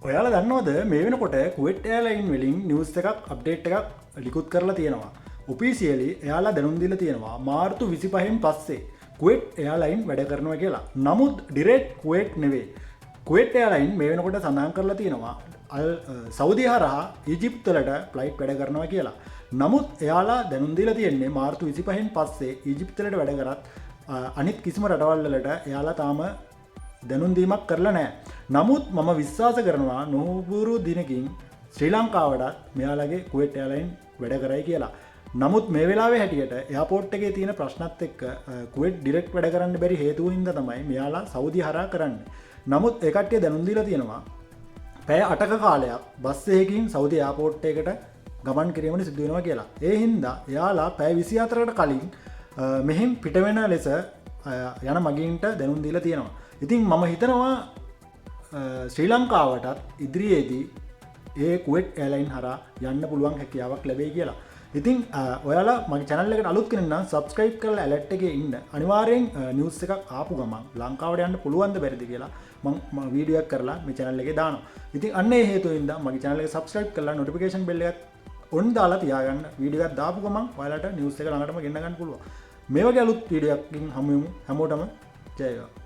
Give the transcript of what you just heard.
ඔයාලා දන්නවද මේ වෙනකොට කුවේට් එයාර්ලයින් වලින් නිවුස් එකක් අප්ඩේට් එකක් ලිකුත් කරලා තියෙනවා. ඔෆිෂියලි එයාලා දැනුම් දීලා තියෙනවා මාර්තු 25න් පස්සේ කුවේට් එයාර්ලයින් වැඩ කරනවා කියලා. නමුත් ඩිරෙක්ට් කුවේට් නෙවෙයි. කුවේට් එයාර්ලයින් මේ වෙනකොට සඳහන් කරලා තියෙනවා සෞදි හරහා ඊජිප්තු වලට ෆ්ලයිට් වැඩ කරනවා කියලා. නමුත් එයාලා දැනුම් දීලා තියෙන්නේ මාර්තු 25න් පස්සේ ඊජිප්තු වලට වැඩ කරත් අනිත් කිසිම රටවල් වලට එයාලා තාම දැනුම් දීමක් කරලා නැහැ. නමුත් මම විශ්වාස කරනවා නොහුබුරු දිනකින් ශ්‍රී ලංකාවටත් මෙයාලගේ කුවේට් එයාර්ලයින් වැඩ කරයි කියලා. නමුත් මේ වෙලාවේ හැටියට එයාපෝට් එකේ තියෙන ප්‍රශ්නත් එක්ක කුවේට් ඩිරෙක්ට් වැඩ කරන්න බැරි හේතුව හින්දා තමයි මෙයාලා සෞදි හරහා කරන්නේ. නමුත් ඒ කට්ටිය දැනුම් දීලා තියෙනවා පැය 8ක කාලයක් බස් එකකින් සෞදි එයාපෝට් එකට ගමන් කිරීමට සිදු වෙනවා කියලා. ඒ හින්දා එයාලා පැය 24කට කලින් මෙහෙන් පිට වෙන ලෙස යන මගීන්ට දැනුම් දීලා තියෙනවා. ඉතින් මම හිතනවා ශ්‍රී ලංකාවටත් ඉදිරියේදී ඒ කුවේට් එයාර්ලයින් හරහා යන්න පුළුවන් හැකියාවක් ලැබෙයි කියලා. ඉතින් ඔයාලා මගේ channel එකට අලුත් කෙනෙක් නම් subscribe කරලා alert එකේ ඉන්න. අනිවාර්යෙන් news එකක් ආපු ගමන් ලංකාවට යන්න පුළුවන්ද බැරිද කියලා මම වීඩියෝ එකක් කරලා මේ channel එකේ දානවා. ඉතින් අන්න ඒ හේතුවෙන්ද මගේ channel එක subscribe කරලා notification bell එකත් on දාලා තියාගන්න. වීඩියෝ එකක් දාපු ගමන් ඔයාලට news එක ළඟටම ගෙන්න ගන්න පුළුවන්. මේ වගේ අලුත් වීඩියෝ එකකින් හමු වෙමු. හැමෝටම ජය වේවා.